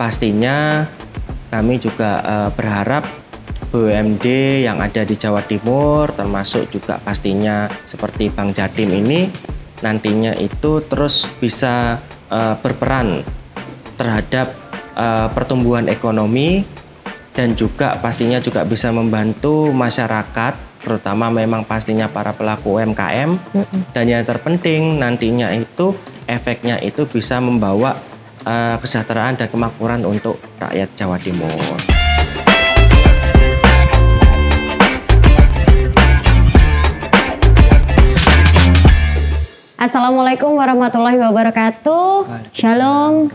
pastinya kami juga berharap BUMD yang ada di Jawa Timur, termasuk juga pastinya seperti Bank Jatim ini, nantinya itu terus bisa berperan terhadap pertumbuhan ekonomi dan juga pastinya juga bisa membantu masyarakat, terutama memang pastinya para pelaku UMKM. Dan yang terpenting nantinya itu efeknya itu bisa membawa kesejahteraan dan kemakmuran untuk rakyat Jawa Timur. Assalamualaikum warahmatullahi wabarakatuh. Shalom.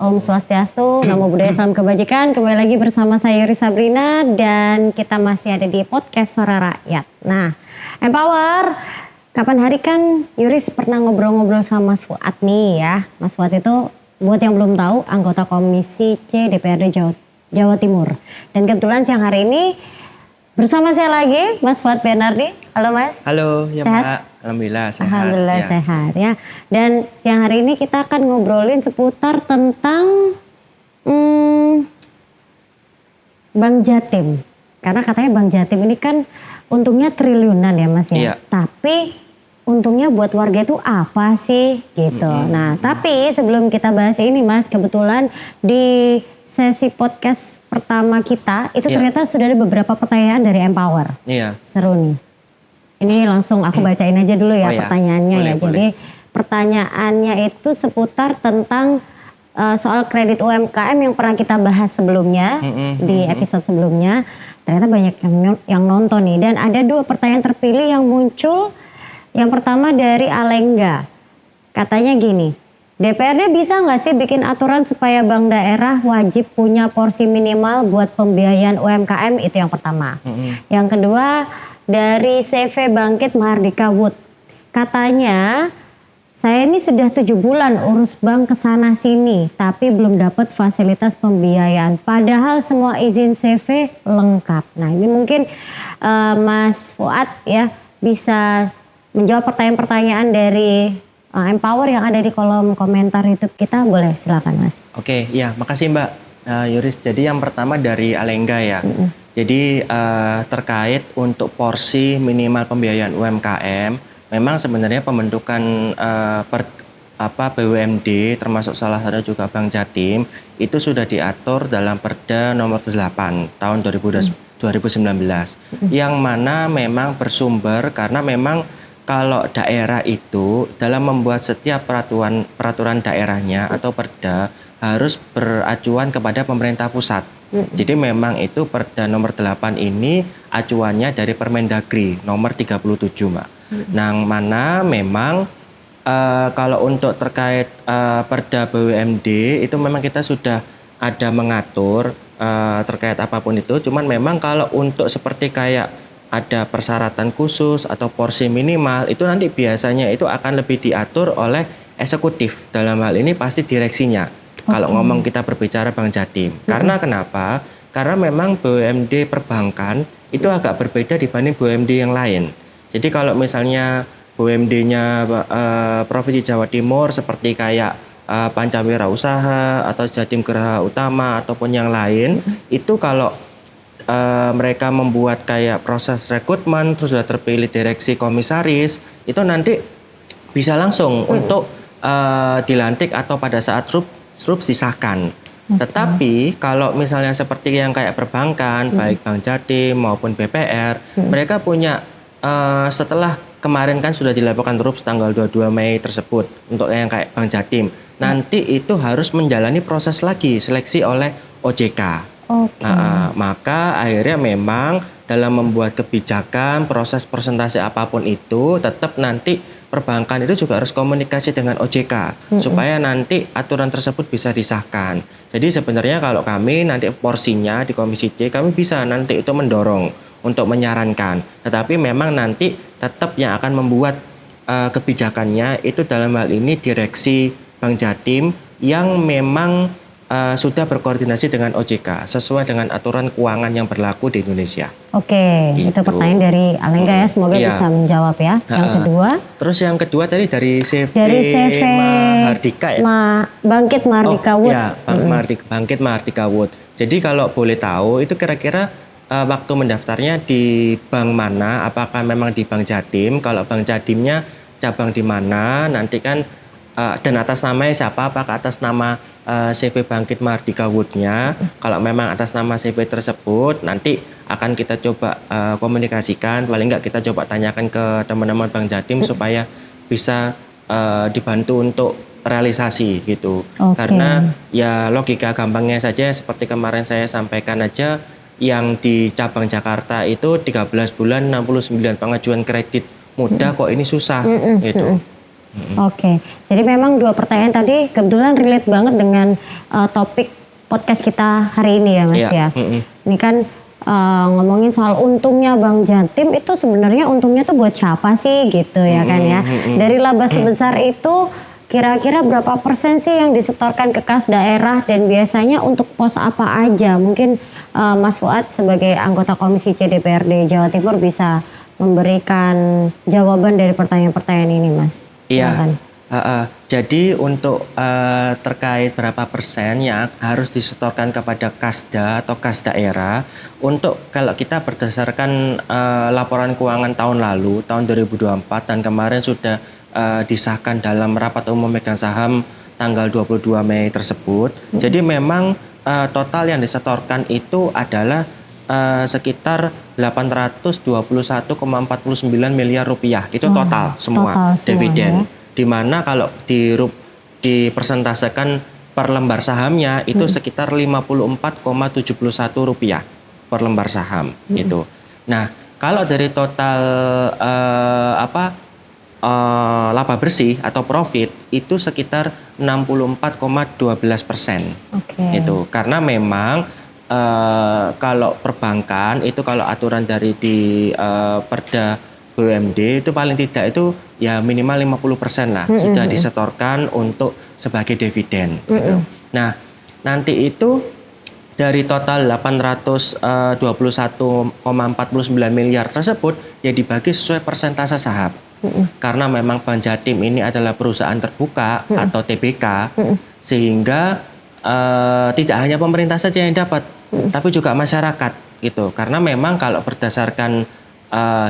Om Swastiastu, Namo Buddhaya, Salam Kebajikan. Kembali lagi bersama saya Yuri Sabrina dan kita masih ada di podcast Suara Rakyat. Nah, Empower, kapan hari kan Yuris pernah ngobrol-ngobrol sama Mas Fuad nih ya. Mas Fuad itu buat yang belum tahu anggota Komisi C DPRD Jawa Timur. Dan kebetulan siang hari ini bersama saya lagi Mas Fuad Bernardi. Halo Mas. Halo, ya sehat? Mbak. Alhamdulillah sehat. Alhamdulillah ya. Sehat ya. Dan siang hari ini kita akan ngobrolin seputar tentang Bank Jatim. Karena katanya Bank Jatim ini kan untungnya triliunan ya Mas ya. Iya. Tapi untungnya buat warga itu apa sih gitu. Nah tapi sebelum kita bahas ini Mas, kebetulan di sesi podcast pertama kita itu ternyata sudah ada beberapa pertanyaan dari Empower. Iya. Seru nih. Ini langsung aku bacain aja dulu ya pertanyaannya boleh, ya. boleh. Jadi pertanyaannya itu seputar tentang soal kredit UMKM yang pernah kita bahas sebelumnya di episode sebelumnya. Ternyata banyak yang nonton nih. Dan ada dua pertanyaan terpilih yang muncul. Yang pertama dari Alengga. Katanya gini, DPRD bisa nggak sih bikin aturan supaya bank daerah wajib punya porsi minimal buat pembiayaan UMKM? Itu yang pertama. Yang kedua dari CV Bangkit Mahardika Wood. Katanya saya ini sudah 7 bulan urus bank kesana sini tapi belum dapat fasilitas pembiayaan. Padahal semua izin CV lengkap. Nah ini mungkin Mas Fuad ya bisa menjawab pertanyaan-pertanyaan dari Empower yang ada di kolom komentar YouTube kita. Boleh silakan Mas. Oke, ya makasih Mbak Yuris. Jadi yang pertama dari Alengga ya. Jadi terkait untuk porsi minimal pembiayaan UMKM, memang sebenarnya pembentukan BUMD termasuk salah satu juga Bank Jatim itu sudah diatur dalam Perda nomor 8 tahun 2019 yang mana memang bersumber karena memang kalau daerah itu dalam membuat setiap peraturan daerahnya atau perda harus beracuan kepada pemerintah pusat. Jadi memang itu Perda nomor 8 ini acuannya dari Permendagri nomor 37 Mbak. Nah mana memang kalau untuk terkait Perda BUMD itu memang kita sudah ada mengatur terkait apapun itu. Cuman memang kalau untuk seperti kayak ada persyaratan khusus atau porsi minimal itu nanti biasanya itu akan lebih diatur oleh eksekutif. Dalam hal ini pasti direksinya. Kalau ngomong kita berbicara Bank Jatim. Karena kenapa? Karena memang BUMD perbankan itu agak berbeda dibanding BUMD yang lain. Jadi kalau misalnya BUMD-nya Provinsi Jawa Timur seperti kayak Pancawira Usaha atau Jatim Geraha Utama ataupun yang lain, itu kalau mereka membuat kayak proses rekrutmen terus sudah terpilih direksi komisaris itu nanti bisa langsung untuk dilantik atau pada saat SRUP disahkan. Tetapi kalau misalnya seperti yang kayak perbankan baik Bank Jatim maupun BPR mereka punya setelah kemarin kan sudah dilaporkan RUPS tanggal 22 Mei tersebut untuk yang kayak Bank Jatim nanti itu harus menjalani proses lagi seleksi oleh OJK. Maka akhirnya memang dalam membuat kebijakan proses presentasi apapun itu tetap nanti perbankan itu juga harus komunikasi dengan OJK supaya nanti aturan tersebut bisa disahkan. Jadi sebenarnya kalau kami nanti porsinya di Komisi C kami bisa nanti itu mendorong untuk menyarankan. Tetapi memang nanti tetap yang akan membuat kebijakannya itu dalam hal ini direksi Bank Jatim yang memang sudah berkoordinasi dengan OJK sesuai dengan aturan keuangan yang berlaku di Indonesia. Oke, Gitu. itu pertanyaan dari Alengga ya, semoga Iya. bisa menjawab ya. Yang kedua, Terus yang kedua tadi dari CV, CV Mahardika ya. Bangkit Mahardika Wood. Ya, Bangkit Mahardika Wood. Jadi kalau boleh tahu itu kira-kira waktu mendaftarnya di bank mana? Apakah memang di Bank Jatim? Kalau Bank Jatimnya cabang di mana? Nanti kan dan atas namanya siapa? Apakah atas nama CV Bangkit Mahardika Wood-nya? Kalau memang atas nama CV tersebut, nanti akan kita coba komunikasikan. Paling nggak kita coba tanyakan ke teman-teman Bank Jatim supaya bisa dibantu untuk realisasi gitu. Oke. Karena ya logika gampangnya saja seperti kemarin saya sampaikan aja, yang di cabang Jakarta itu 13 bulan 69 pengajuan kredit mudah kok ini susah gitu. Oke, jadi memang dua pertanyaan tadi kebetulan relate banget dengan topik podcast kita hari ini ya Mas ya. Ini kan ngomongin soal untungnya Bank Jatim, itu sebenarnya untungnya tuh buat siapa sih gitu ya kan ya. Dari laba sebesar itu kira-kira berapa persen sih yang disetorkan ke kas daerah dan biasanya untuk pos apa aja? Mungkin Mas Fuad sebagai anggota Komisi C DPRD Jawa Timur bisa memberikan jawaban dari pertanyaan-pertanyaan ini Mas. Iya, jadi untuk terkait berapa persen yang harus disetorkan kepada Kasda atau kas daerah, untuk kalau kita berdasarkan laporan keuangan tahun lalu, tahun 2024 dan kemarin sudah disahkan dalam rapat umum megang saham tanggal 22 Mei tersebut. Jadi memang total yang disetorkan itu adalah sekitar 821,49 miliar rupiah. Itu total semua dividen. Di mana kalau dipersentasekan per lembar sahamnya itu sekitar 54,71 rupiah per lembar saham gitu. Nah, kalau dari total laba bersih atau profit itu sekitar 64,12%. Itu karena memang kalau perbankan itu kalau aturan dari di Perda BUMD itu paling tidak itu ya minimal 50% lah sudah disetorkan untuk sebagai dividen. Gitu. Nah, nanti itu dari total 821,49 miliar tersebut ya dibagi sesuai persentase saham. Karena memang Bank Jatim ini adalah perusahaan terbuka atau TBK, sehingga tidak hanya pemerintah saja yang dapat, tapi juga masyarakat gitu. Karena memang kalau berdasarkan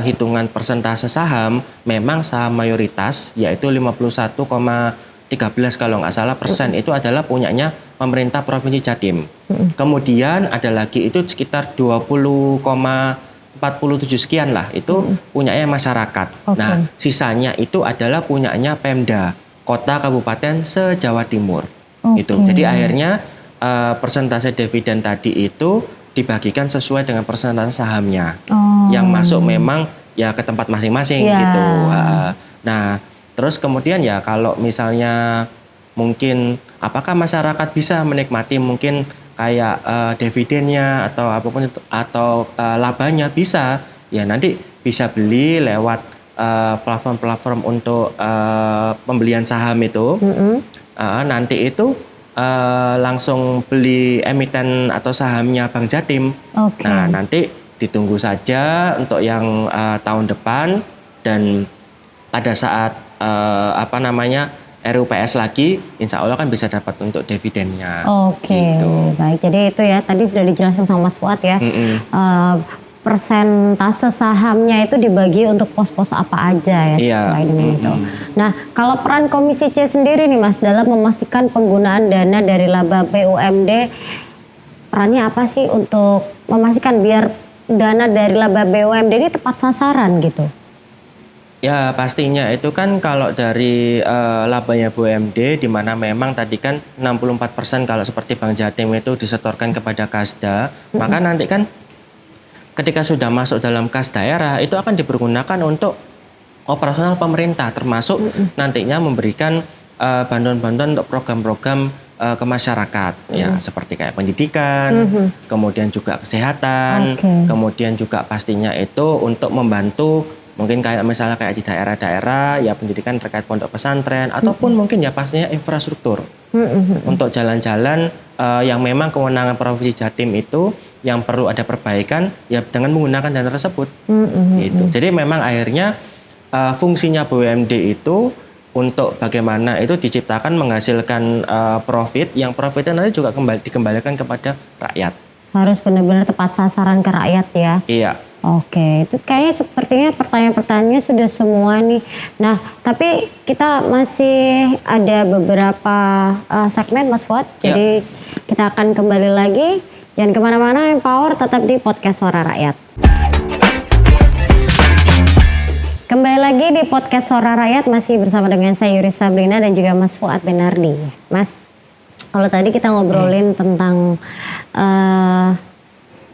hitungan persentase saham, memang saham mayoritas yaitu 51,13 kalau nggak salah persen itu adalah punyanya pemerintah Provinsi Jatim. Kemudian ada lagi itu sekitar 20,47 sekian lah itu punyanya masyarakat. Nah, sisanya itu adalah punyanya Pemda, kota kabupaten se-Jawa Timur. Itu. Jadi akhirnya persentase dividen tadi itu dibagikan sesuai dengan persentase sahamnya. Yang masuk memang ya ke tempat masing-masing gitu. Nah, terus kemudian ya kalau misalnya mungkin apakah masyarakat bisa menikmati mungkin kayak dividennya atau apapun itu atau labanya bisa ya nanti bisa beli lewat platform-platform untuk pembelian saham itu. Nanti itu langsung beli emiten atau sahamnya Bank Jatim. Nah, nanti ditunggu saja untuk yang tahun depan dan pada saat RUPS lagi, insya Allah kan bisa dapat untuk dividennya. Gitu. Baik. Jadi itu ya tadi sudah dijelaskan sama Mas Fuad ya. Persentase sahamnya itu dibagi untuk pos-pos apa aja ya sesuai dengan itu. Nah, kalau peran Komisi C sendiri nih Mas dalam memastikan penggunaan dana dari laba BUMD, perannya apa sih untuk memastikan biar dana dari laba BUMD ini tepat sasaran gitu? Ya pastinya itu kan kalau dari labanya BUMD di mana memang tadi kan 64% kalau seperti Bank Jatim itu disetorkan kepada Kasda, maka nanti kan ketika sudah masuk dalam kas daerah itu akan dipergunakan untuk operasional pemerintah termasuk nantinya memberikan bantuan-bantuan untuk program-program ke masyarakat ya seperti kayak pendidikan, kemudian juga kesehatan, kemudian juga pastinya itu untuk membantu mungkin kayak misalnya kayak di daerah-daerah ya pendidikan terkait pondok pesantren ataupun mungkin ya pastinya infrastruktur untuk jalan-jalan yang memang kewenangan Provinsi Jatim itu yang perlu ada perbaikan ya dengan menggunakan dana tersebut. Gitu. Jadi memang akhirnya fungsinya BUMD itu untuk bagaimana itu diciptakan menghasilkan profit, yang profitnya nanti juga dikembalikan kepada rakyat. Harus benar-benar tepat sasaran ke rakyat ya. Iya. Oke, itu kayaknya sepertinya pertanyaan-pertanyaannya sudah semua nih. Nah, tapi kita masih ada beberapa segmen Mas Fuad. Ya. Jadi kita akan kembali lagi. Jangan kemana-mana, Empower tetap di Podcast Suara Rakyat. Kembali lagi di Podcast Suara Rakyat, masih bersama dengan saya Yuri Sabrina dan juga Mas Fuad Benardi. Mas, kalau tadi kita ngobrolin tentang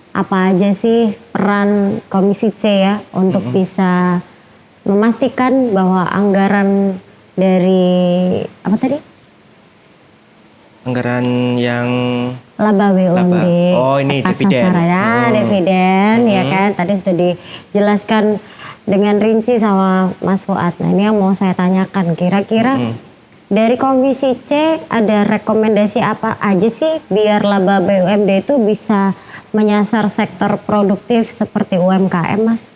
apa aja sih peran Komisi C ya untuk bisa memastikan bahwa anggaran dari apa tadi? Anggaran yang laba BUMD. Oh, ini tepat dividen. sasaran. Ya, dividen ya kan. Tadi sudah dijelaskan dengan rinci sama Mas Fuad. Nah, ini yang mau saya tanyakan, kira-kira dari Komisi C ada rekomendasi apa aja sih biar laba BUMD itu bisa menyasar sektor produktif seperti UMKM, Mas?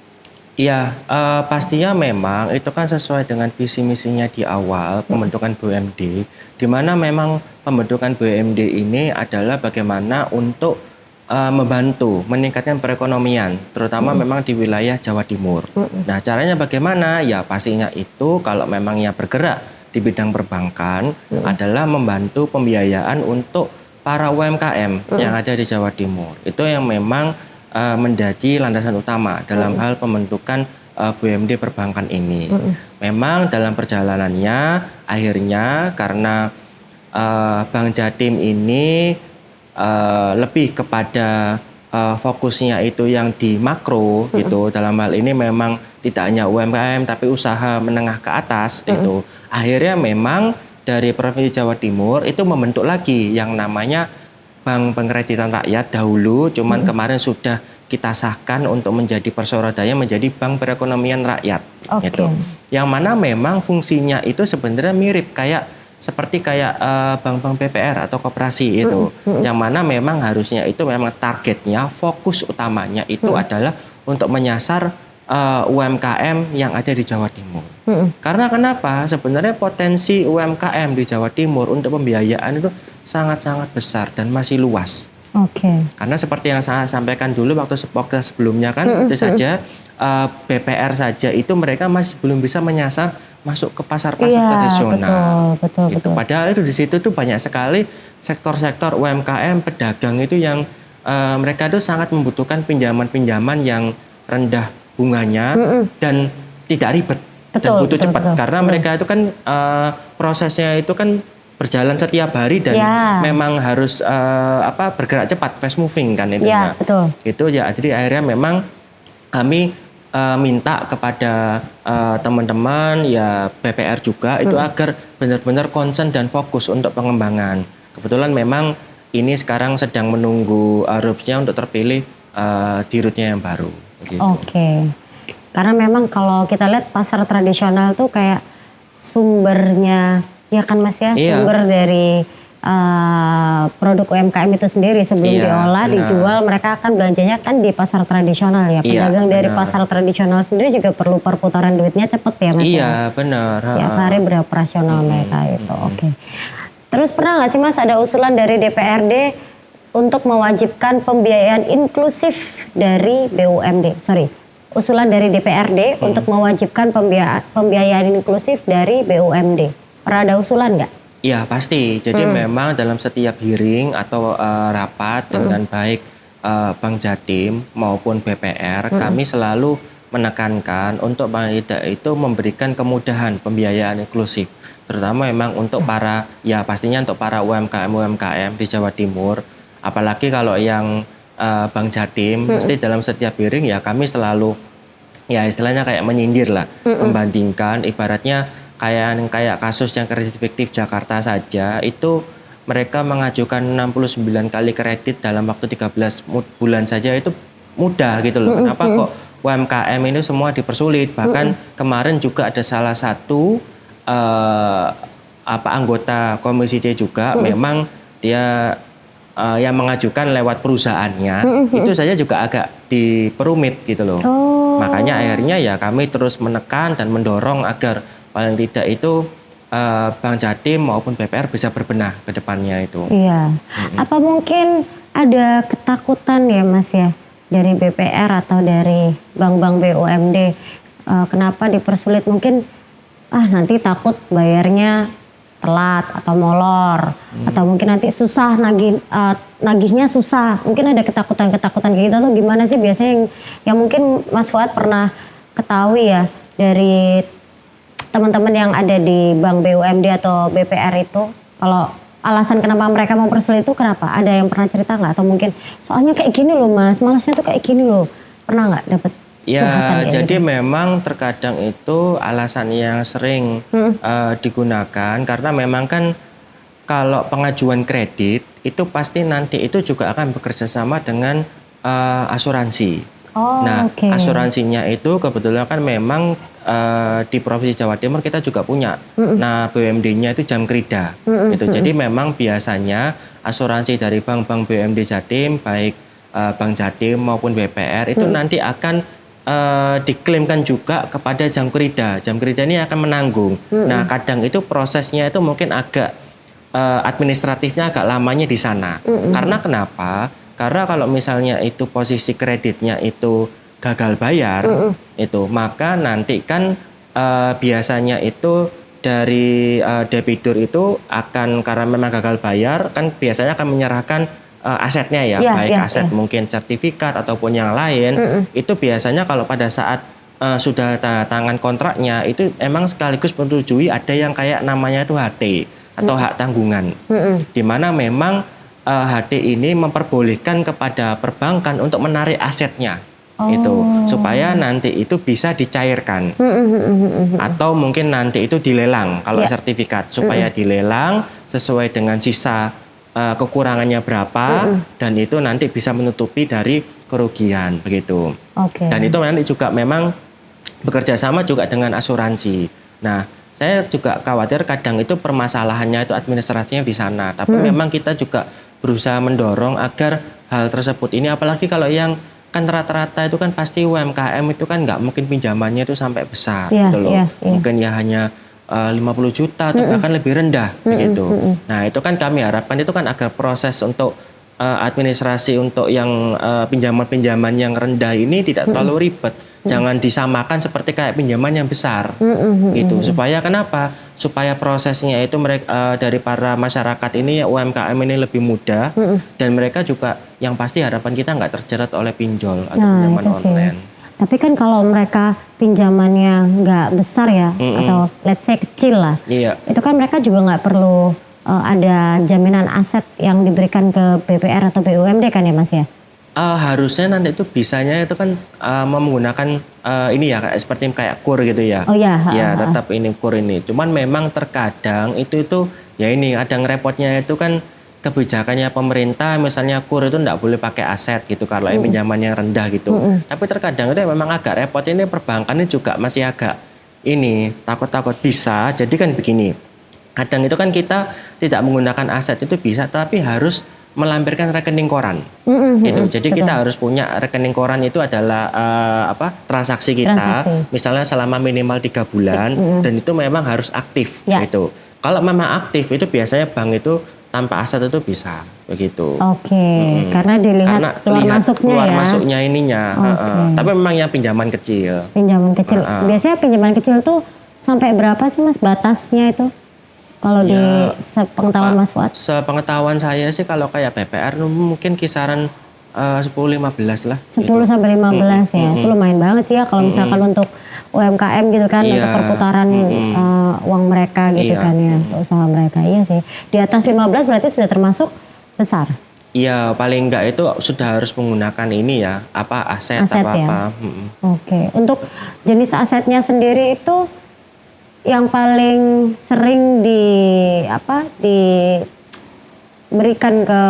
Iya, pastinya memang itu kan sesuai dengan visi misinya di awal pembentukan BUMD, di mana memang pembentukan BUMD ini adalah bagaimana untuk membantu meningkatkan perekonomian, terutama memang di wilayah Jawa Timur. Nah, caranya bagaimana? Ya pastinya itu kalau memang ia bergerak di bidang perbankan adalah membantu pembiayaan untuk para UMKM yang ada di Jawa Timur. Itu yang memang menjadi landasan utama dalam hal pembentukan BUMD perbankan ini. Memang dalam perjalanannya akhirnya karena Bank Jatim ini lebih kepada fokusnya itu yang di makro gitu. Dalam hal ini memang tidak hanya UMKM tapi usaha menengah ke atas itu. Akhirnya memang dari Provinsi Jawa Timur itu membentuk lagi yang namanya Bank Pengkreditan Rakyat dahulu, cuman kemarin sudah kita sahkan untuk menjadi persorodanya menjadi Bank Perekonomian Rakyat. Gitu. Yang mana memang fungsinya itu sebenarnya mirip seperti bank-bank BPR atau koperasi itu. Yang mana memang harusnya itu memang targetnya, fokus utamanya itu adalah untuk menyasar UMKM yang ada di Jawa Timur. Karena kenapa? Sebenarnya potensi UMKM di Jawa Timur untuk pembiayaan itu sangat-sangat besar dan masih luas. Karena seperti yang saya sampaikan dulu waktu podcast sebelumnya kan, itu saja BPR saja itu mereka masih belum bisa menyasar masuk ke pasar-pasar tradisional. Betul. Padahal itu di situ tuh banyak sekali sektor-sektor UMKM pedagang itu yang mereka tuh sangat membutuhkan pinjaman-pinjaman yang rendah bunganya dan tidak ribet dan butuh cepat karena mereka itu kan prosesnya itu kan berjalan setiap hari dan memang harus bergerak cepat, fast moving kan itu. Itu ya, jadi akhirnya memang kami minta kepada teman-teman ya BPR juga itu agar benar-benar concern dan fokus untuk pengembangan. Kebetulan memang ini sekarang sedang menunggu RUPS-nya untuk terpilih di route-nya yang baru. Gitu. Karena memang kalau kita lihat pasar tradisional tuh kayak sumbernya ya kan Mas ya, sumber dari produk UMKM itu sendiri sebelum diolah, dijual, mereka akan belanjanya kan di pasar tradisional ya. Pedagang dari pasar tradisional sendiri juga perlu perputaran duitnya cepet ya Mas. Iya, benar. Setiap hari beroperasional mereka itu. Terus pernah nggak sih Mas ada usulan dari DPRD untuk mewajibkan pembiayaan inklusif dari BUMD? Usulan dari DPRD untuk mewajibkan pembiayaan inklusif dari BUMD. Pernah ada usulan nggak? Iya pasti. Jadi memang dalam setiap hearing atau rapat dengan baik Bank Jatim maupun BPR, kami selalu menekankan untuk Bank Ida itu memberikan kemudahan pembiayaan inklusif, terutama memang untuk pastinya untuk para UMKM di Jawa Timur. Apalagi kalau yang Bank Jatim, mesti dalam setiap hearing ya kami selalu ya istilahnya kayak menyindir lah, membandingkan ibaratnya kayak kasus yang kredit fiktif Jakarta saja itu mereka mengajukan 69 kali kredit dalam waktu 13 bulan saja itu mudah gitu loh. Kenapa kok UMKM ini semua dipersulit? Bahkan kemarin juga ada salah satu anggota Komisi C juga memang dia yang mengajukan lewat perusahaannya, itu saja juga agak diperumit gitu loh. Makanya akhirnya ya kami terus menekan dan mendorong agar paling tidak itu Bank Jatim maupun BPR bisa berbenah ke depannya itu. Iya. Apa mungkin ada ketakutan ya Mas ya dari BPR atau dari bank-bank BUMD kenapa dipersulit? Mungkin nanti takut bayarnya telat atau molor atau mungkin nanti susah nagihnya susah. Mungkin ada ketakutan kayak gitu atau gimana sih biasanya yang mungkin Mas Fuad pernah ketahui ya dari teman-teman yang ada di Bank BUMD atau BPR itu, kalau alasan kenapa mereka mempersulit itu kenapa? Ada yang pernah cerita nggak? Atau mungkin soalnya kayak gini loh Mas, malasnya tuh kayak gini loh. Pernah nggak dapet Ya, jadi gitu? memang terkadang itu alasan yang sering digunakan karena memang kan kalau pengajuan kredit itu pasti nanti itu juga akan bekerja sama dengan asuransi. Nah, asuransinya itu kebetulan kan memang di Provinsi Jawa Timur kita juga punya. Nah, BUMD-nya itu Jamkrida. Itu. Jadi memang biasanya asuransi dari bank-bank BUMD Jatim, baik Bank Jatim maupun BPR itu nanti akan diklaimkan juga kepada Jamkrida. Jamkrida ini akan menanggung. Nah, kadang itu prosesnya itu mungkin agak administratifnya agak lamanya di sana. Karena kenapa? Karena kalau misalnya itu posisi kreditnya itu gagal bayar, itu maka nanti kan biasanya itu dari debitur itu akan karena memang gagal bayar kan biasanya akan menyerahkan asetnya ya, baik aset mungkin sertifikat ataupun yang lain. Itu biasanya kalau pada saat sudah tanda tangan kontraknya itu emang sekaligus menyetujui ada yang kayak namanya itu HT atau hak tanggungan, di mana memang HT ini memperbolehkan kepada perbankan untuk menarik asetnya itu supaya nanti itu bisa dicairkan atau mungkin nanti itu dilelang kalau sertifikat supaya dilelang sesuai dengan sisa kekurangannya berapa dan itu nanti bisa menutupi dari kerugian begitu. Dan itu nanti juga memang bekerja sama juga dengan asuransi. Nah, saya juga khawatir kadang itu permasalahannya itu administrasinya di sana, tapi memang kita juga berusaha mendorong agar hal tersebut ini, apalagi kalau yang kan rata-rata itu kan pasti UMKM itu kan nggak mungkin pinjamannya itu sampai besar gitu loh. Mungkin ya hanya 50 juta atau bahkan lebih rendah begitu. Nah, itu kan kami harapkan itu kan agar proses untuk administrasi untuk yang pinjaman-pinjaman yang rendah ini tidak terlalu ribet. Jangan disamakan seperti kayak pinjaman yang besar gitu. Supaya kenapa? Supaya prosesnya itu mereka dari para masyarakat ini UMKM ini lebih mudah dan mereka juga yang pasti harapan kita nggak terjerat oleh pinjol atau pinjaman online. Tapi kan kalau mereka pinjamannya nggak besar ya atau let's say kecil lah, itu kan mereka juga nggak perlu ada jaminan aset yang diberikan ke BPR atau BUMD kan ya Mas ya? Harusnya nanti itu bisanya itu kan menggunakan ini ya seperti kayak KUR gitu ya. Ya tetap ini KUR ini. Cuman memang terkadang itu ya ini kadang repotnya itu kan kebijakannya pemerintah misalnya KUR itu enggak boleh pakai aset gitu kalau pinjaman yang rendah gitu. Tapi terkadang itu memang agak repot ini perbankan ini juga masih agak ini takut-takut bisa. Jadi kan begini. Kadang itu kan kita tidak menggunakan aset itu bisa tapi harus melampirkan rekening koran itu. Jadi kita harus punya rekening koran itu adalah transaksi kita misalnya selama minimal 3 bulan dan itu memang harus aktif gitu. Kalau memang aktif itu biasanya bank itu tanpa aset itu bisa begitu. Karena dilihat keluar masuknya ininya. Tapi memang yang pinjaman kecil. Biasanya pinjaman kecil tuh sampai berapa sih Mas batasnya itu? Kalau di sepengetahuan Mas Fuad? Sepengetahuan saya sih kalau kayak BPR mungkin kisaran 10-15 lah. 10 sampai 15 ya, itu lumayan banget sih ya kalau misalkan untuk UMKM gitu kan, untuk perputaran uang mereka gitu kan ya, untuk usaha mereka. Iya sih, di atas 15 berarti sudah termasuk besar? Iya, paling enggak itu sudah harus menggunakan ini ya, aset apa-apa. Untuk jenis asetnya sendiri itu yang paling sering diberikan ke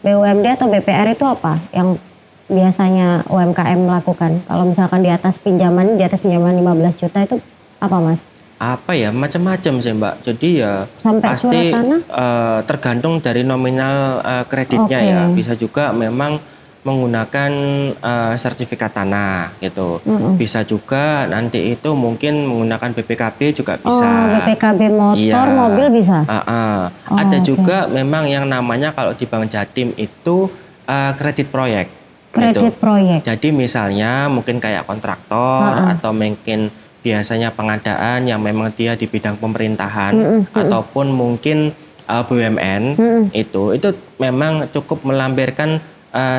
BUMD atau BPR itu apa? Yang biasanya UMKM melakukan? Kalau misalkan di atas pinjaman 15 juta itu apa Mas? Apa ya, macam-macam sih Mbak. Jadi ya Sampai surat pasti tanah? tergantung dari nominal kreditnya Oke. ya. Bisa juga memang menggunakan sertifikat tanah gitu. Mm-mm. Bisa juga nanti itu mungkin menggunakan BPKB juga Oh, bisa. BPKB Iya. motor, mobil bisa? Oh, Ada oke. juga memang yang namanya kalau di Bank Jatim itu kredit proyek gitu. Kredit proyek. Jadi misalnya mungkin kayak kontraktor atau mungkin biasanya pengadaan yang memang dia di bidang pemerintahan ataupun mungkin BUMN itu memang cukup melampirkan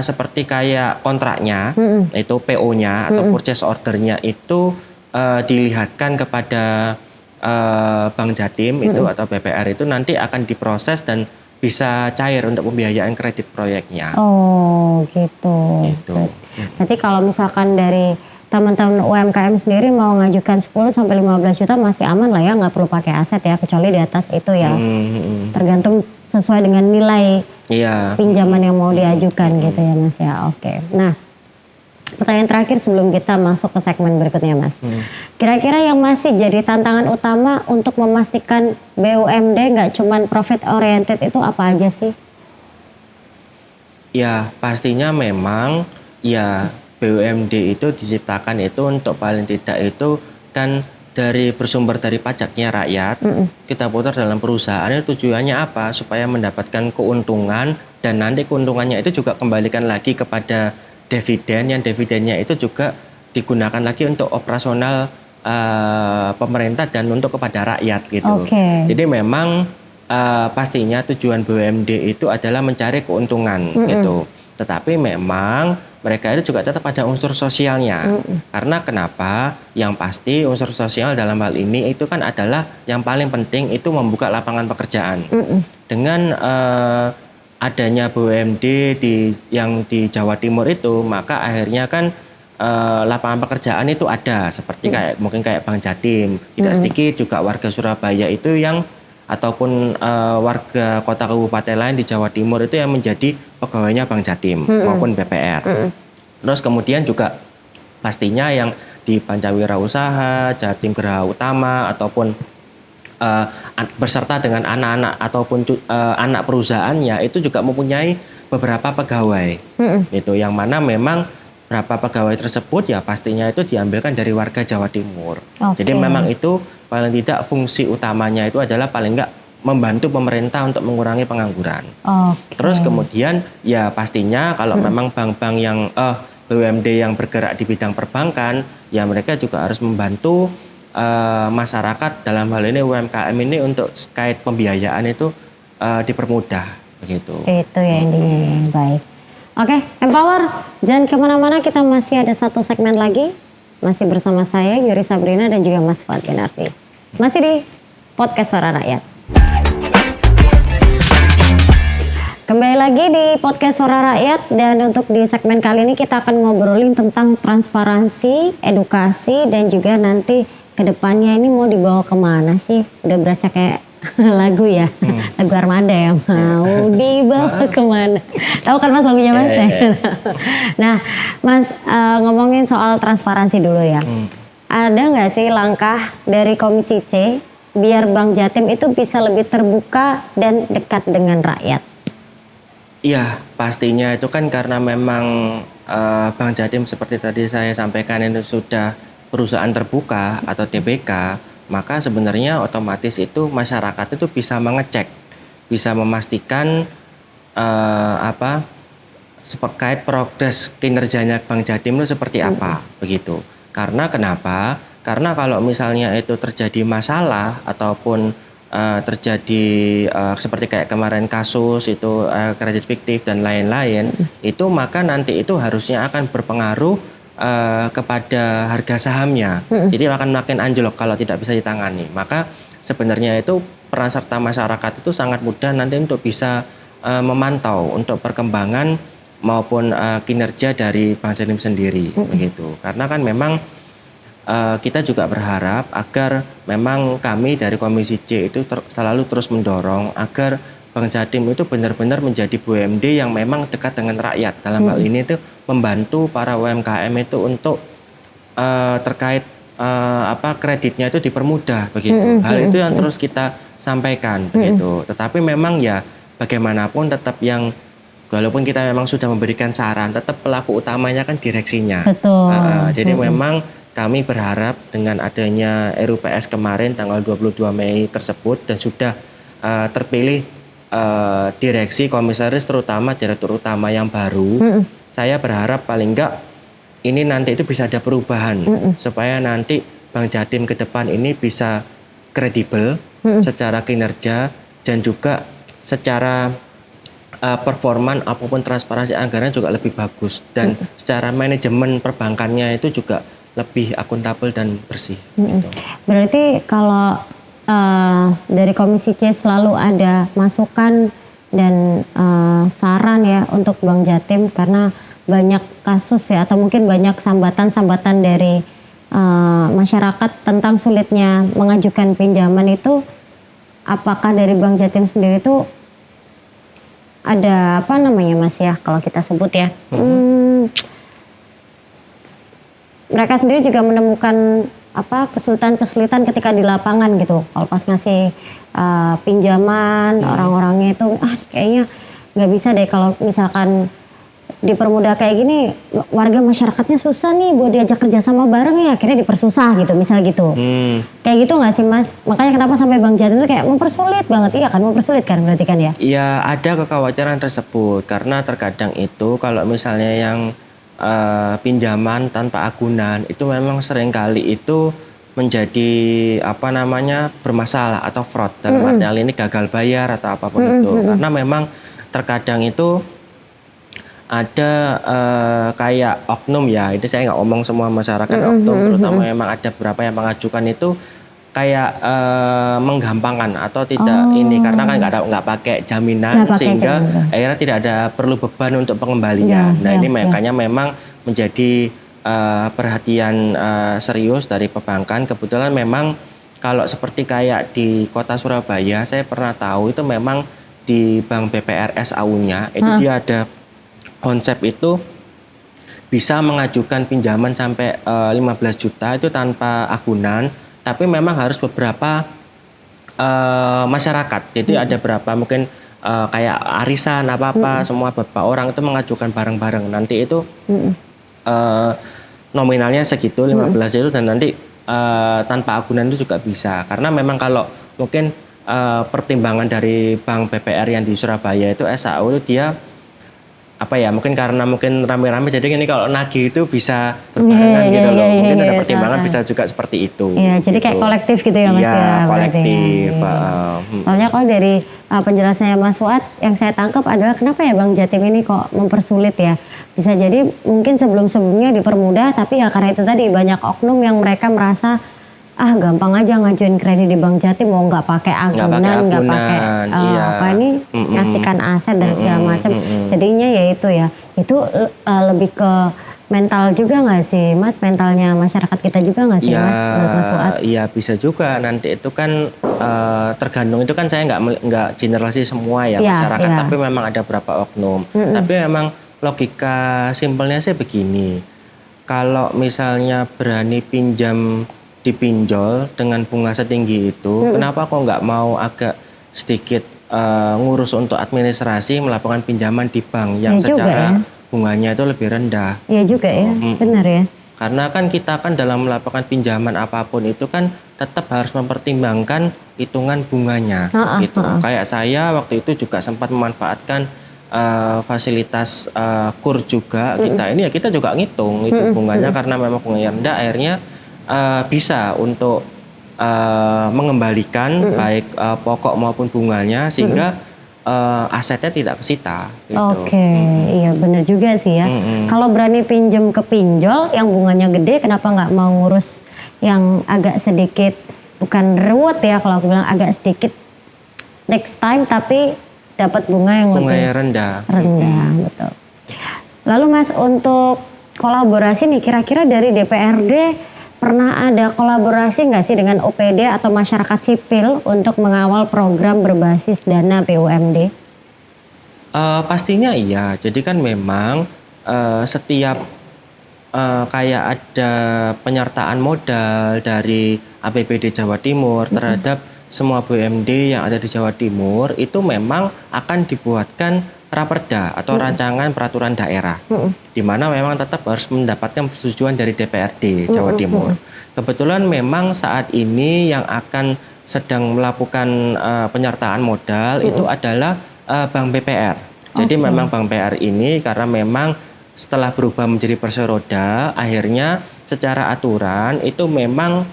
seperti kayak kontraknya itu PO-nya atau purchase order-nya itu dilihatkan kepada Bank Jatim itu atau BPR itu nanti akan diproses dan bisa cair untuk pembiayaan kredit proyeknya. Oh, gitu. Gitu. Berarti kalau misalkan dari teman-teman UMKM sendiri mau ngajukan 10 sampai 15 juta masih aman lah ya, nggak perlu pakai aset ya, kecuali di atas itu ya. Tergantung sesuai dengan nilai pinjaman yang mau diajukan gitu ya Mas ya. Oke. Nah, pertanyaan terakhir sebelum kita masuk ke segmen berikutnya Mas. Kira-kira yang masih jadi tantangan utama untuk memastikan BUMD nggak cuman profit oriented itu apa aja sih? Ya, pastinya memang ya BUMD itu diciptakan itu untuk paling tidak itu kan bersumber dari pajaknya rakyat. Kita putar dalam perusahaan itu tujuannya apa? Supaya mendapatkan keuntungan dan nanti keuntungannya itu juga kembalikan lagi kepada dividen, yang dividennya itu juga digunakan lagi untuk operasional pemerintah dan untuk kepada rakyat gitu. Jadi memang pastinya tujuan BUMD itu adalah mencari keuntungan gitu. Tetapi memang mereka itu juga tetap ada unsur sosialnya. Karena kenapa? Yang pasti unsur sosial dalam hal ini itu kan adalah yang paling penting itu membuka lapangan pekerjaan. Dengan adanya BUMD yang di Jawa Timur itu, maka akhirnya kan lapangan pekerjaan itu ada seperti mungkin kayak Bank Jatim. Tidak sedikit juga warga Surabaya itu yang ataupun warga kota kabupaten lain di Jawa Timur itu yang menjadi pegawainya Bank Jatim maupun BPR. Terus kemudian juga pastinya yang di Pancawira Usaha, Jatim Geraha Utama ataupun berserta dengan anak-anak ataupun anak perusahaannya itu juga mempunyai beberapa pegawai. Itu yang mana memang berapa pegawai tersebut ya pastinya itu diambilkan dari warga Jawa Timur. Jadi memang itu paling tidak fungsi utamanya itu adalah paling enggak membantu pemerintah untuk mengurangi pengangguran. Terus kemudian ya pastinya kalau memang bank-bank yang BUMD yang bergerak di bidang perbankan ya mereka juga harus membantu masyarakat dalam hal ini UMKM ini untuk terkait pembiayaan itu dipermudah begitu. Itu ya intinya. Baik. Oke, Empower, jangan kemana-mana, kita masih ada satu segmen lagi. Masih bersama saya, Yuri Sabrina dan juga Mas Fuad Ginardi. Masih di Podcast Suara Rakyat. Kembali lagi di Podcast Suara Rakyat, dan untuk di segmen kali ini kita akan ngobrolin tentang transparansi, edukasi, dan juga nanti kedepannya ini mau dibawa kemana sih? Udah berasa kayak lagu ya, lagu Armada ya, mau dibawa kemana? Tahu kan Mas lagunya Mas? Nah Mas, ngomongin soal transparansi dulu ya. Ada nggak sih langkah dari Komisi C biar Bank Jatim itu bisa lebih terbuka dan dekat dengan rakyat? Iya, pastinya itu kan karena memang Bank Jatim seperti tadi saya sampaikan itu sudah perusahaan terbuka atau TBK, maka sebenarnya otomatis itu masyarakat itu bisa mengecek, bisa memastikan terkait progres kinerjanya Bank Jatim itu seperti apa, begitu. Karena kenapa? Karena kalau misalnya itu terjadi masalah ataupun terjadi seperti kayak kemarin kasus itu kredit fiktif dan lain-lain, itu maka nanti itu harusnya akan berpengaruh kepada harga sahamnya. Jadi akan makin anjlok kalau tidak bisa ditangani. Maka sebenarnya itu peran serta masyarakat itu sangat mudah nanti untuk bisa memantau untuk perkembangan maupun kinerja dari Bank Jatim sendiri begitu. Karena kan memang kita juga berharap agar memang kami dari Komisi C itu selalu terus mendorong agar Bank Jatim itu benar-benar menjadi BUMD yang memang dekat dengan rakyat. Dalam hal ini itu membantu para UMKM itu untuk terkait kreditnya itu dipermudah begitu. Hal itu yang terus kita sampaikan begitu. Tetapi memang ya bagaimanapun tetap yang walaupun kita memang sudah memberikan saran, tetap pelaku utamanya kan direksinya. Betul. Jadi memang kami berharap dengan adanya RUPS kemarin tanggal 22 Mei tersebut dan sudah terpilih direksi komisaris terutama direktur utama yang baru, saya berharap paling enggak ini nanti itu bisa ada perubahan supaya nanti Bank Jatim ke depan ini bisa kredibel secara kinerja dan juga secara performan apapun transparansi anggaran juga lebih bagus dan secara manajemen perbankannya itu juga lebih akuntabel dan bersih. Gitu. Berarti kalau dari Komisi C selalu ada masukan dan saran ya untuk Bank Jatim karena banyak kasus ya atau mungkin banyak sambatan-sambatan dari masyarakat tentang sulitnya mengajukan pinjaman itu, apakah dari Bank Jatim sendiri itu ada apa namanya Mas ya kalau kita sebut ya mereka sendiri juga menemukan kesulitan-kesulitan ketika di lapangan gitu kalau pas ngasih pinjaman orang-orangnya itu kayaknya nggak bisa deh kalau misalkan dipermudah kayak gini warga masyarakatnya susah nih buat diajak kerja sama bareng ya akhirnya dipersusah gitu misal gitu kayak gitu nggak sih Mas? Makanya kenapa sampai Bank Jatim itu kayak mempersulit banget mempersulit kan berarti kan ya? Iya ada kekhawatiran tersebut karena terkadang itu kalau misalnya yang pinjaman tanpa agunan itu memang seringkali itu menjadi bermasalah atau fraud dalam arti hal ini gagal bayar atau apapun itu karena memang terkadang itu ada kayak oknum ya itu saya nggak ngomong semua masyarakat oknum terutama memang ada beberapa yang mengajukan itu kayak menggampangkan atau tidak ini karena kan nggak pakai jaminan sehingga akhirnya tidak ada perlu beban untuk pengembalian. Ini makanya memang menjadi perhatian serius dari perbankan. Kebetulan memang kalau seperti kayak di Kota Surabaya saya pernah tahu itu memang di Bank BPR SAU-nya itu dia ada konsep itu bisa mengajukan pinjaman sampai 15 juta itu tanpa agunan. Tapi memang harus beberapa masyarakat. Jadi ada berapa mungkin kayak arisan semua beberapa orang itu mengajukan bareng-bareng. Nanti itu nominalnya segitu 15 itu dan nanti tanpa agunan itu juga bisa. Karena memang kalau mungkin pertimbangan dari Bank BPR yang di Surabaya itu SAU itu dia mungkin karena rame-rame jadi ini kalau nagih itu bisa berbarengan gitu loh. Mungkin ada pertimbangan bisa juga seperti itu. Iya, jadi kayak kolektif gitu ya Mas ya. Iya, kolektif. Soalnya kalau dari penjelasannya Mas Fuad yang saya tangkap adalah kenapa ya Bank Jatim ini kok mempersulit ya. Bisa jadi mungkin sebelum-sebelumnya dipermudah tapi ya karena itu tadi banyak oknum yang mereka merasa gampang aja ngajuin kredit di Bank Jatim mau nggak pakai agunan, nggak pakai ngasihkan aset dan segala macam. Jadinya ya itu lebih ke mental juga nggak sih Mas, mentalnya masyarakat kita juga nggak sih Mas? Mas Fuad? Iya bisa juga nanti itu kan tergantung itu kan saya nggak generalisasi semua ya masyarakat tapi memang ada beberapa oknum. Tapi memang logika simpelnya sih begini, kalau misalnya berani dipinjol dengan bunga setinggi itu, kenapa kok nggak mau agak sedikit ngurus untuk administrasi melakukan pinjaman di bank yang secara bunganya itu lebih rendah. Iya juga ya, benar ya. Karena kan kita kan dalam melakukan pinjaman apapun itu kan tetap harus mempertimbangkan hitungan bunganya gitu. Kayak saya waktu itu juga sempat memanfaatkan fasilitas KUR juga kita juga ngitung itu bunganya karena memang bunganya rendah akhirnya bisa untuk mengembalikan baik pokok maupun bunganya sehingga asetnya tidak kesita. Gitu. Iya benar juga sih ya. Kalau berani pinjem ke pinjol yang bunganya gede, kenapa nggak mau ngurus yang agak sedikit bukan reward ya kalau aku bilang agak sedikit next time tapi dapat bunga yang lebih rendah. Betul. Lalu Mas untuk kolaborasi nih kira-kira dari DPRD pernah ada kolaborasi nggak sih dengan OPD atau masyarakat sipil untuk mengawal program berbasis dana BUMD? Pastinya iya. Jadi kan memang setiap kayak ada penyertaan modal dari APBD Jawa Timur terhadap semua BUMD yang ada di Jawa Timur, itu memang akan dibuatkan Raperda atau rancangan peraturan daerah, di mana memang tetap harus mendapatkan persetujuan dari DPRD Jawa Timur. Kebetulan memang saat ini yang akan sedang melakukan penyertaan modal itu adalah Bank BPR. Jadi memang Bank BPR ini karena memang setelah berubah menjadi perseroda, akhirnya secara aturan itu memang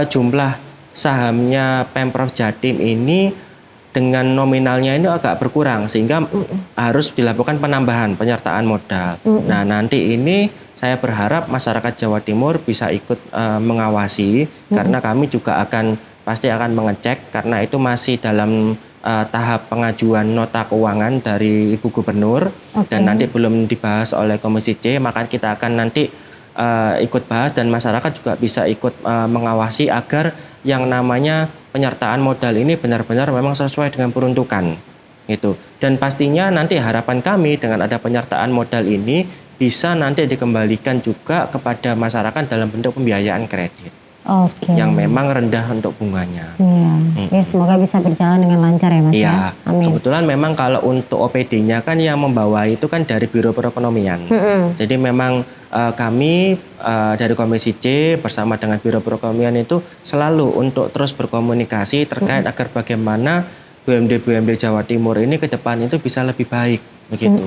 jumlah sahamnya Pemprov Jatim ini dengan nominalnya ini agak berkurang, sehingga harus dilakukan penambahan penyertaan modal. Nah, nanti ini saya berharap masyarakat Jawa Timur bisa ikut mengawasi, karena kami juga pasti akan mengecek, karena itu masih dalam tahap pengajuan nota keuangan dari Ibu Gubernur, dan nanti belum dibahas oleh Komisi C, maka kita akan nanti ikut bahas dan masyarakat juga bisa ikut mengawasi agar yang namanya penyertaan modal ini benar-benar memang sesuai dengan peruntukan gitu. Dan pastinya nanti harapan kami dengan ada penyertaan modal ini bisa nanti dikembalikan juga kepada masyarakat dalam bentuk pembiayaan kredit. Yang memang rendah untuk bunganya. Ya, semoga bisa berjalan dengan lancar ya Mas. Iya, kebetulan memang kalau untuk OPD-nya kan yang membawa itu kan dari Biro Perekonomian. Jadi memang kami dari Komisi C bersama dengan Biro Perekonomian itu selalu untuk terus berkomunikasi terkait agar bagaimana BUMD-BUMD Jawa Timur ini ke depan itu bisa lebih baik begitu.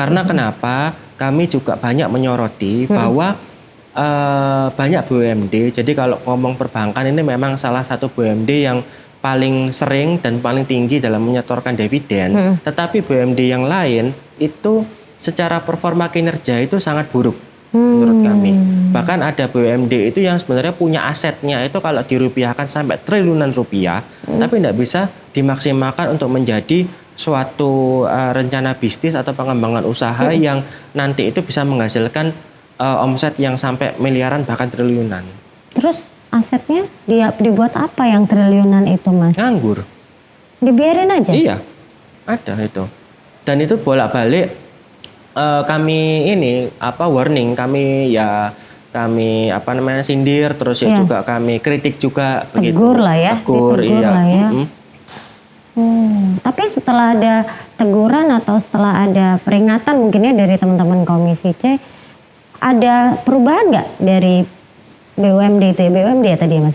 Karena kenapa? Kami juga banyak menyoroti bahwa banyak BUMD, jadi kalau ngomong perbankan ini memang salah satu BUMD yang paling sering dan paling tinggi dalam menyetorkan dividen, tetapi BUMD yang lain itu secara performa kinerja itu sangat buruk menurut kami. Bahkan ada BUMD itu yang sebenarnya punya asetnya itu kalau dirupiahkan sampai triliunan rupiah, tapi tidak bisa dimaksimalkan untuk menjadi suatu rencana bisnis atau pengembangan usaha yang nanti itu bisa menghasilkan omset yang sampai miliaran bahkan triliunan. Terus asetnya dibuat apa yang triliunan itu Mas? Nganggur. Dibiarin aja? Iya, ada itu. Dan itu bolak-balik kami ini warning, kami sindir, terus ya juga kami kritik juga begitu. Tegur lah ya. Tegur, iya. Lah ya. Tapi setelah ada teguran atau setelah ada peringatan mungkinnya dari teman-teman Komisi C, ada perubahan nggak dari BUMD itu ya? BUMD ya tadi ya Mas?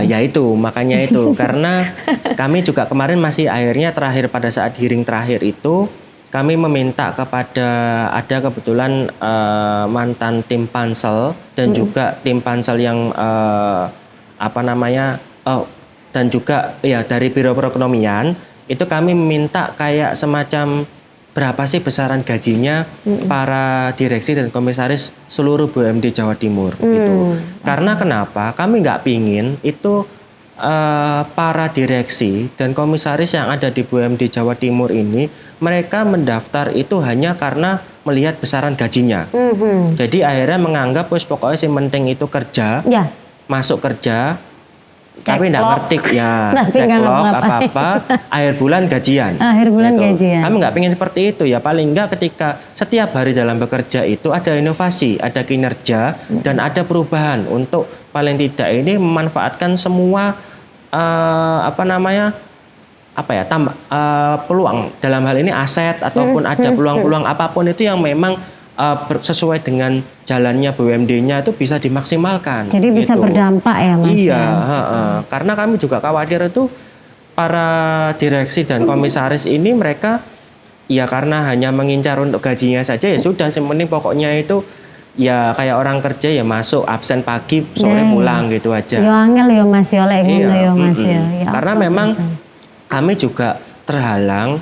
Ya itu, makanya itu. Karena kami juga kemarin masih akhirnya terakhir pada saat hearing terakhir itu, kami meminta kepada, ada kebetulan mantan tim pansel dan juga tim pansel yang dan juga ya dari Biro Perekonomian, itu kami meminta kayak semacam berapa sih besaran gajinya para direksi dan komisaris seluruh BUMD Jawa Timur gitu. Karena kenapa? Kami nggak pingin itu para direksi dan komisaris yang ada di BUMD Jawa Timur ini mereka mendaftar itu hanya karena melihat besaran gajinya. Jadi akhirnya menganggap pokoknya si penting itu kerja, masuk kerja, tapi nggak ngerti ya, backlog apa-apa, akhir bulan gajian. Gajian. Kami nggak pengen seperti itu ya. Paling nggak ketika setiap hari dalam bekerja itu ada inovasi, ada kinerja, dan ada perubahan untuk paling tidak ini memanfaatkan semua peluang dalam hal ini aset ataupun ada peluang-peluang apapun itu yang memang sesuai dengan jalannya BUMD-nya itu bisa dimaksimalkan. Jadi bisa berdampak ya Mas? Iya, karena kami juga khawatir itu para direksi dan komisaris ini mereka ya karena hanya mengincar untuk gajinya saja ya sudah, sementing pokoknya itu ya kayak orang kerja ya masuk absen pagi sore pulang gitu aja. Yo angel yo Mas yo lek ngono yo Mas yo. Karena memang kami juga terhalang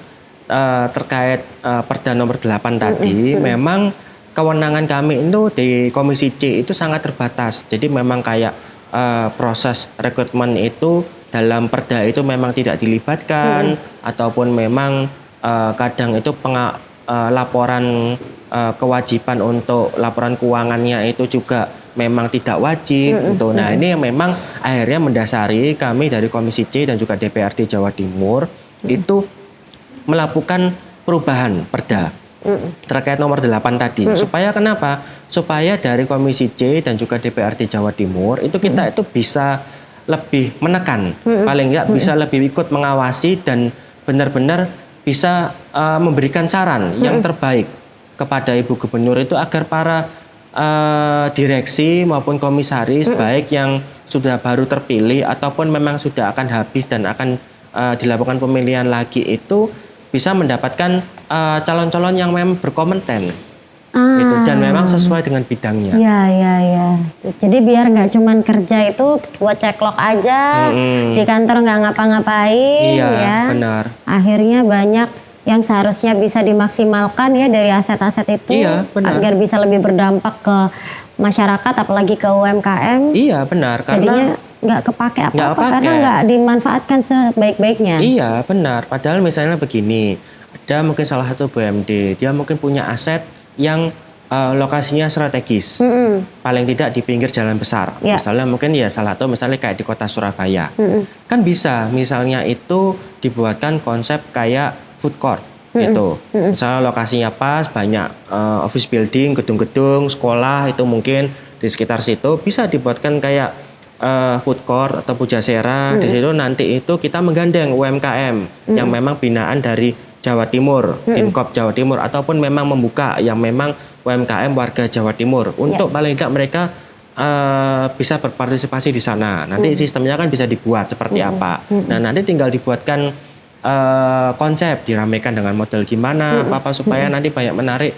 terkait Perda nomor 8 tadi, memang kewenangan kami itu di Komisi C itu sangat terbatas. Jadi memang kayak proses rekrutmen itu dalam Perda itu memang tidak dilibatkan, ataupun memang kadang itu laporan kewajiban untuk laporan keuangannya itu juga memang tidak wajib. Nah ini yang memang akhirnya mendasari kami dari Komisi C dan juga DPRD Jawa Timur itu melakukan perubahan Perda terkait nomor 8 tadi. Supaya kenapa? Supaya dari Komisi C dan juga DPRD Jawa Timur itu kita itu bisa lebih menekan, paling enggak bisa lebih ikut mengawasi dan benar-benar bisa memberikan saran yang terbaik kepada Ibu Gubernur itu agar para direksi maupun komisaris baik yang sudah baru terpilih ataupun memang sudah akan habis dan akan dilakukan pemilihan lagi itu bisa mendapatkan calon-calon yang memang berkompeten gitu, dan memang sesuai dengan bidangnya. Ya. Jadi biar nggak cuman kerja itu buat ceklok aja di kantor nggak ngapa-ngapain. Iya, ya. benar. Akhirnya banyak yang seharusnya bisa dimaksimalkan ya dari aset-aset itu, agar bisa lebih berdampak ke masyarakat, apalagi ke UMKM. Iya, benar. Jadinya nggak kepake apa-apa karena nggak dimanfaatkan sebaik-baiknya. Iya, benar. Padahal misalnya begini, ada mungkin salah satu BUMD, dia mungkin punya aset yang lokasinya strategis, paling tidak di pinggir jalan besar. Misalnya mungkin ya salah satu misalnya kayak di kota Surabaya, kan bisa misalnya itu dibuatkan konsep kayak food court gitu. Misalnya lokasinya pas, banyak office building, gedung-gedung, sekolah itu mungkin di sekitar situ bisa dibuatkan kayak food court atau pujasera. Di situ nanti itu kita menggandeng UMKM yang memang binaan dari Jawa Timur, Dinkop Jawa Timur, ataupun memang membuka yang memang UMKM warga Jawa Timur untuk paling tidak mereka bisa berpartisipasi di sana. Nanti sistemnya kan bisa dibuat seperti apa. Nah, nanti tinggal dibuatkan konsep, diramaikan dengan model gimana, apa supaya nanti banyak menarik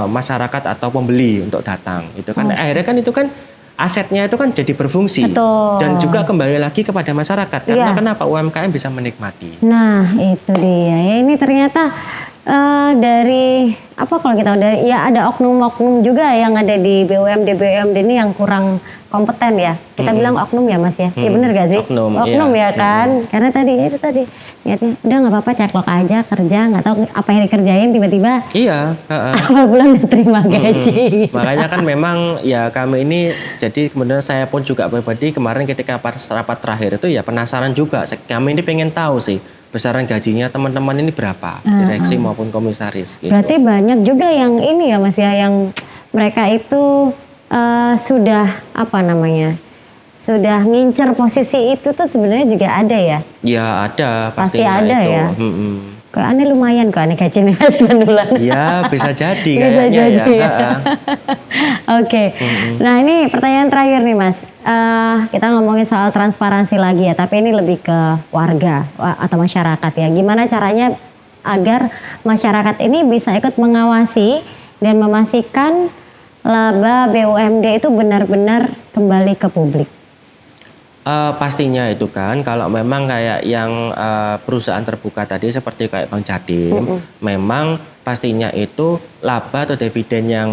masyarakat atau pembeli untuk datang. Itu kan akhirnya kan itu kan asetnya itu kan jadi berfungsi. Betul. Dan juga kembali lagi kepada masyarakat karena kenapa UMKM bisa menikmati. Nah, itu dia. Ya, ini ternyata dari apa kalau kita dari ya ada oknum-oknum juga yang ada di BUMD ini yang kurang kompeten ya. Kita bilang oknum ya Mas ya. Iya benar gak sih? Oknum ya kan. Karena tadi itu tadi niatnya udah nggak apa-apa ceklok aja kerja, nggak tahu apa yang dikerjain tiba-tiba. Iya. Awal bulan udah terima gaji. Makanya kan memang ya kami ini jadi kemudian saya pun juga pribadi kemarin ketika rapat terakhir itu ya penasaran juga. Kami ini pengen tahu sih besaran gajinya teman-teman ini berapa, direksi maupun komisaris. Gitu. Berarti banyak juga yang ini ya Mas ya, yang mereka itu sudah apa namanya, sudah ngincer posisi itu tuh sebenarnya juga ada ya? Ya ada, pasti ada itu. ya. Kayak aneh lumayan kok aneh gaji nih Mas bulan. Ya bisa jadi bisa kayaknya jadi ya. Oke. Nah ini pertanyaan terakhir nih Mas. Kita ngomongin soal transparansi lagi ya, tapi ini lebih ke warga atau masyarakat ya. Gimana caranya agar masyarakat ini bisa ikut mengawasi dan memastikan laba BUMD itu benar-benar kembali ke publik? Pastinya itu kan kalau memang kayak yang perusahaan terbuka tadi seperti kayak Bank Jatim, memang pastinya itu laba atau dividen yang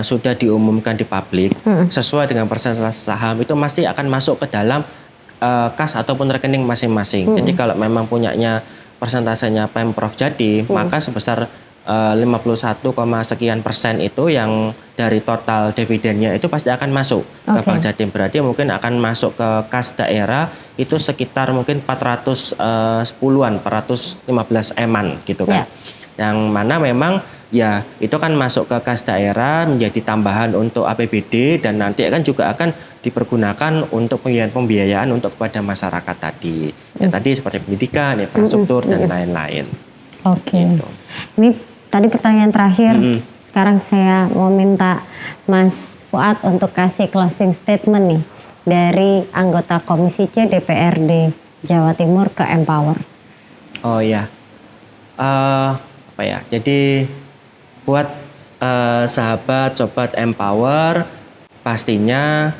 sudah diumumkan di publik sesuai dengan persentase saham itu pasti akan masuk ke dalam kas ataupun rekening masing-masing. Jadi kalau memang punyanya persentasenya Pemprov Jatim, maka sebesar 51, sekian persen itu yang dari total dividennya itu pasti akan masuk ke Bank Jatim. Berarti mungkin akan masuk ke kas daerah itu sekitar mungkin 410-an, 415 M-an gitu kan. Yang mana memang ya itu kan masuk ke kas daerah menjadi tambahan untuk APBD dan nanti kan juga akan dipergunakan untuk pembiayaan untuk kepada masyarakat tadi. Ya tadi seperti pendidikan, infrastruktur dan lain-lain. Gitu. Ini tadi pertanyaan terakhir. Sekarang saya mau minta Mas Fuad untuk kasih closing statement nih dari anggota Komisi C DPRD Jawa Timur ke Empower. Oh ya, apa ya? Jadi buat sahabat sobat Empower, pastinya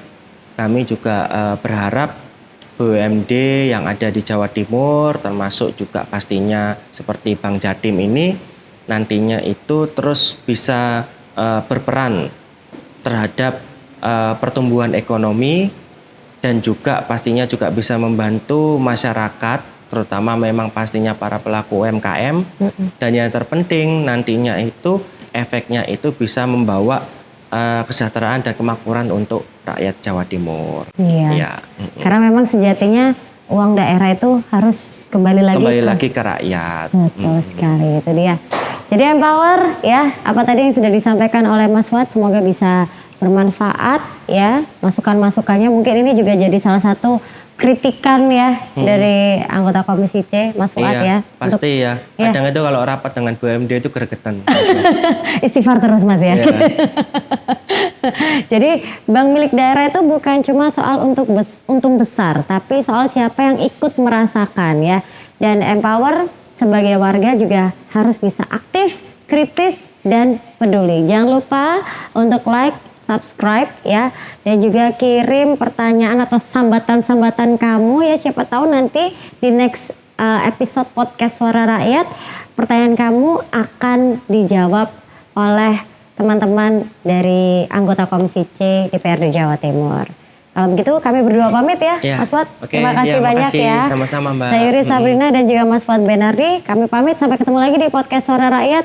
kami juga berharap BUMD yang ada di Jawa Timur, termasuk juga pastinya seperti Bank Jatim ini nantinya itu terus bisa berperan terhadap pertumbuhan ekonomi dan juga pastinya juga bisa membantu masyarakat, terutama memang pastinya para pelaku UMKM. Dan yang terpenting nantinya itu efeknya itu bisa membawa kesejahteraan dan kemakmuran untuk rakyat Jawa Timur. Iya. Karena memang sejatinya uang daerah itu harus kembali lagi ke rakyat. Betul sekali, itu dia. Jadi empower ya, apa tadi yang sudah disampaikan oleh Mas Fuad semoga bisa bermanfaat ya. Masukan-masukannya mungkin ini juga jadi salah satu kritikan ya dari anggota Komisi C, Mas Fuad ya. Pasti ya. Kadang itu kalau rapat dengan BUMD itu gregetan. Istighfar terus Mas ya. Jadi bank milik daerah itu bukan cuma soal untung besar, tapi soal siapa yang ikut merasakan ya. Dan empower sebagai warga juga harus bisa aktif, kritis, dan peduli. Jangan lupa untuk like, subscribe ya, dan juga kirim pertanyaan atau sambatan-sambatan kamu ya, siapa tahu nanti di next episode podcast Suara Rakyat pertanyaan kamu akan dijawab oleh teman-teman dari anggota Komisi C DPRD Jawa Timur. Kalau begitu kami berdua pamit ya, Mas Fuad. Terima kasih banyak ya. Sama-sama Mbak. Saya Yuri Sabrina dan juga Mas Fuad Benardi. Kami pamit, sampai ketemu lagi di podcast Suara Rakyat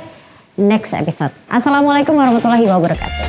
next episode. Assalamualaikum warahmatullahi wabarakatuh.